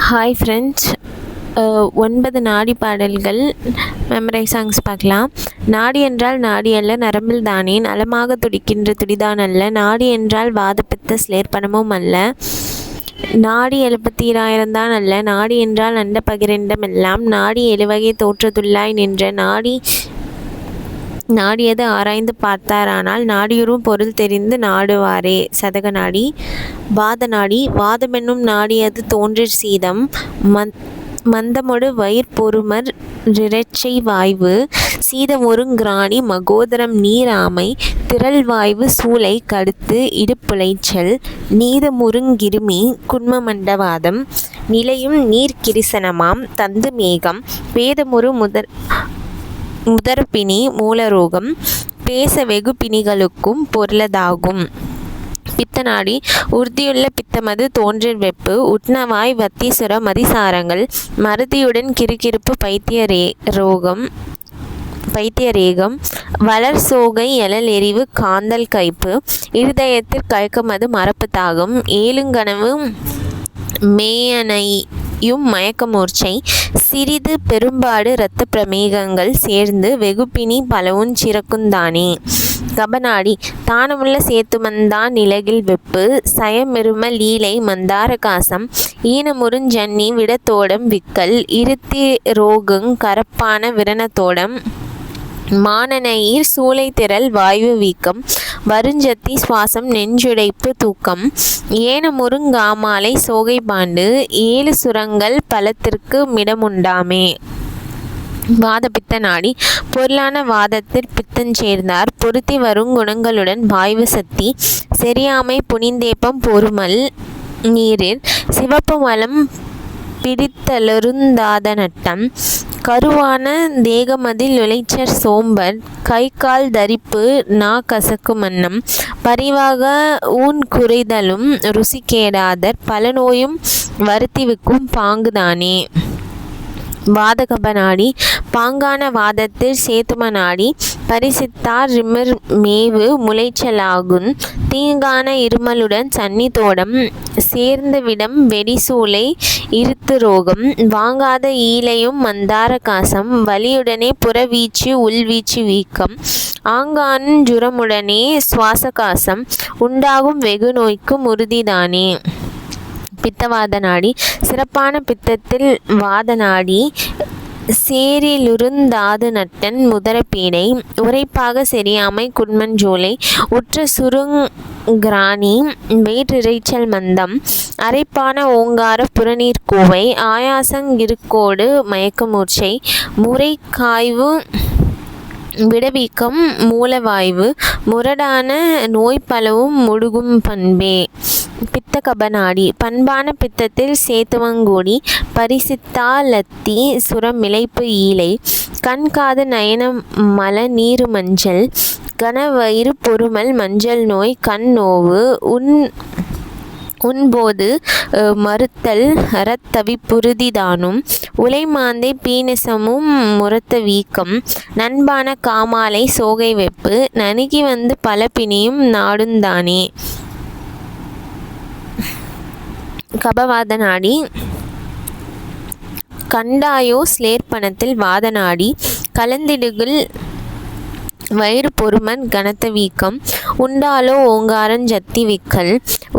Hi friends, 9 நாடி பாடல்கள் memory songs பார்க்கலாம். நாடி என்றால் நாடி அல்ல நரம்பில் தானே, நலமாக துடிக்கின்ற துடிதான் அல்ல. நாடி என்றால் வாதப்பித்த ஸ்லேற்பனமும் அல்ல. நாடி 72,000 தான் அல்ல. நாடி என்றால் அண்ட பகிரண்டம் எல்லாம். நாடி எழுவகை தோற்றத்துள்ளாய் நின்ற நாடியது ஆராய்ந்து பார்த்தாரானால் நாடியுறும் பொருள் தெரிந்து நாடுவாரே. சதக நாடி. வாத நாடி. வாதமென்னும் நாடியது தோன்றிற் சீதம் மந்தமொடு வயிற்பொருமர் இறைச்சை வாய்வு. சீதமொருங் கிராணி மகோதரம் நீர் ஆமை திரள்வாய்வு சூளை கடுத்து இடுப்புளைச்சல். நீதமுறுங் கிருமி குன்மமண்டவாதம் நிலையும் நீர் கிரிசனமாம் தந்து மேகம். பேதமுறு முதற்பிணி மூலரோகம் பேச வெகு பிணிகளுக்கும் பொருளதாகும். பித்த நாடி. உறுதியுள்ள பித்தமது தோன்றிற் வெப்பு உட்னவாய் வத்தீசுர மதிசாரங்கள் மறதியுடன் கிறுகிறுப்பு பைத்தியரேகம் வளர் சோகை எழல் எரிவு காந்தல் கைப்பு இருதயத்திற் கயக்கமது மறப்பு தாகம் ஏழுங்கனவு மேயனையும் மயக்கமூர்ச்சை சிறிது பெரும்பாடு இரத்த பிரமேகங்கள் சேர்ந்து வெகுப்பிணி பலவுஞ் சிறக்குந்தானே. கபநாடி. தானமுள்ள சேத்துமந்தான் நிலகில் வெப்பு சயமெரும லீலை மந்தாரகாசம் ஈனமுறுஞ் ஜன்னி விடத்தோடம் விக்கல் இருத்திரோகுங் கரப்பான விரணத்தோடம் மானனஈர் சூளை திரள் வாய்வு வீக்கம் வருஞ்சத்தி சுவாசம் நெஞ்சுடைப்பு தூக்கம் ஏனமுறுங் காமாலை சோகை பாண்டு ஏழு சுரங்கள் பலத்திற்கு மிடமுண்டாமே. வாத பித்த நாடி. பொருளான வாதத்திற் பித்தஞ் சேர்ந்தார் பொருத்தி வருங் குணங்களுடன் வாய்வு சத்தி செறியாமை புனிந்தேப்பம் பொருமல் நீரிற் சிவப்பு மலம் பிடித்தலருந் தாதநட்டம் கருவான தேகமதில் உளைச்சற் சோம்பற் கைகால் தரிப்பு நா கசக்கு மன்னம் பரிவாக ஊன் குறைதலும் ருசி கேடாதற் பல நோயும் வருத்திவிக்கும் பாங்குதானே. வாதகப நாடி. பாங்கான வாதத்திற் சேத்தும நாடி பரிசித்தார் ரிமிர் மேவு முளைச்சலாகுந் தீங்கான இருமலுடன் சன்னி தோடம் சேர்ந்தவிடம் வெடிசூளை இருத்துரோகம் வாங்காத ஈலையும் மந்தாரகாசம் வலியுடனே புறவீச்சு உள்வீச்சு வீக்கம் ஆங்கானுஞ் ஜுரமுடனே சுவாசகாசம் உண்டாகும் வெகு நோய்க்கும் உறுதிதானே. பித்தவாத நாடி. சிறப்பான பித்தத்தில் வாத நாடி சேரிலுருந் தாது நட்டன் முதரப்பீடை உரைப்பாக செறியாமை குன்மஞ்சோலை உற்ற சுருங் கிராணி வேற்றிரைச்சல் மந்தம் அரைப்பான ஓங்கார புறநீர்க் கோவை ஆயாசங் கிறுக்கோடு மயக்கமூர்ச்சை முறை காய்வு விடவீக்கம் மூலவாய்வு முரடான நோய் பலவும் முடுகும் பண்பே. பித்த கபநாடி. பண்பான பித்தத்தில் சேத்துவங்கூடி பரிசித்தா லத்தி சுரமிளைப்பு ஈலை கண்காது நயன மல நீரு மஞ்சள் கனவயிறு பொருமல் மஞ்சள் நோய் கண் நோவு உண்போது மறுத்தல் அறத்தவிப்புறுதி தானும் உலைமாந்தை பீனிசமும் முரத்த வீக்கம் நண்பான காமாலை சோகை வெப்பு நணுகி வந்து பல பிணியும் நாடுந்தானே. கபவாத நாடி. கண்டாயோ ஸ்லேற்பனத்தில் வாத நாடி கலந்திடுகில் வயிறு பொருமன் கனத்த வீக்கம் உண்டாலோ ஓங்காரஞ் சத்தி விக்கல்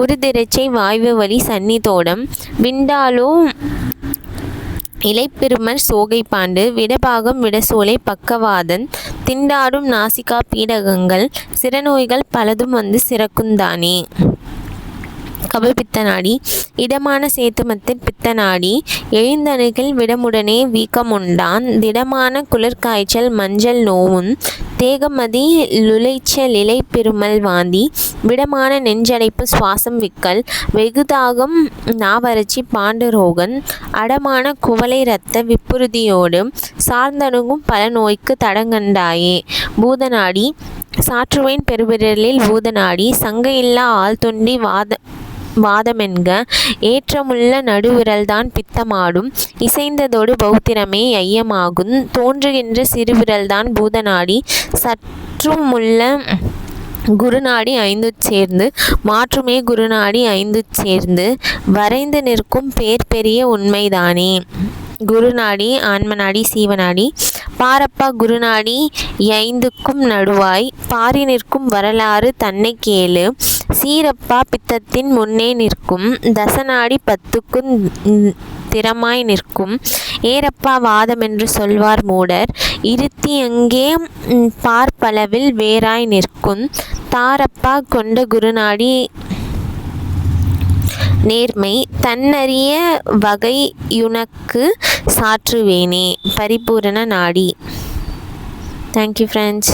உறுதிரைச்சை வாய்வு வலி சன்னி தோடம் விண்டாலோ இலைப்பெருமர் சோகை பாண்டு விடபாகம் விடசோலை பக்கவாதன் திண்டாடும் நாசிகா பீடகங்கள் சிறநோய்கள் பலதும் வந்து சிறக்குந்தானே. கபபித்த நாடி. இடமான சேத்துமத்திற் பித்த நாடி எழுந்தணுகில் விடமுடனே வீக்கமுண்டான் திடமான குளிர்காய்ச்சல் மஞ்சள் நோவுந் தேகமதி லுளைச்சலிலை பெருமல் வாந்தி விடமான நெஞ்சடைப்பு சுவாசம் விக்கல் வெகுதாகம் நாவறட்சி பாண்டுரோகன் அடமான குவளை இரத்த விப்புறுதியோடு சார்ந்தணுகும் பல நோய்க்கு தடங்கண்டாயே. பூதநாடி. சாற்றுவேன் பெருவிரலில் பூதநாடி சங்கையில்லா ஆழ்தொண்டி வாதமென்க ஏற்றமுள்ள நடுவிரல்தான் பித்தமாடும் இசைந்ததொடு பௌத்திரமே ஐயமாகுந் தோன்றுகின்ற சிறுவிரல்தான் பூதநாடி சற்றுமுள்ள குருநாடி ஐந்துச் சேர்ந்து மாற்றுமே குருநாடி ஐந்துச் சேர்ந்து வரைந்து நிற்கும் பேர் பெரிய உண்மைதானே. குருநாடி ஆன்மநாடி சீவநாடி பாரப்பா குருநாடி ஐந்துக்கும் நடுவாய் பாரி நிற்கும் வரலாறு தன்னை கேளு சீரப்பா பித்தத்தின் முன்னே நிற்கும் தசநாடி 10க்கும் திறமாய் நிற்கும் ஏரப்பா வாதமென்று சொல்வார் மூடர் இருத்தி எங்கே பார்ப்பளவில் வேறாய் நிற்கும் தாரப்பா கொண்ட குருநாடி நேர்மை தன்னறிய வகையுனக்கு சாற்றுவேனே. பரிபூரண நாடி. Thank you friends.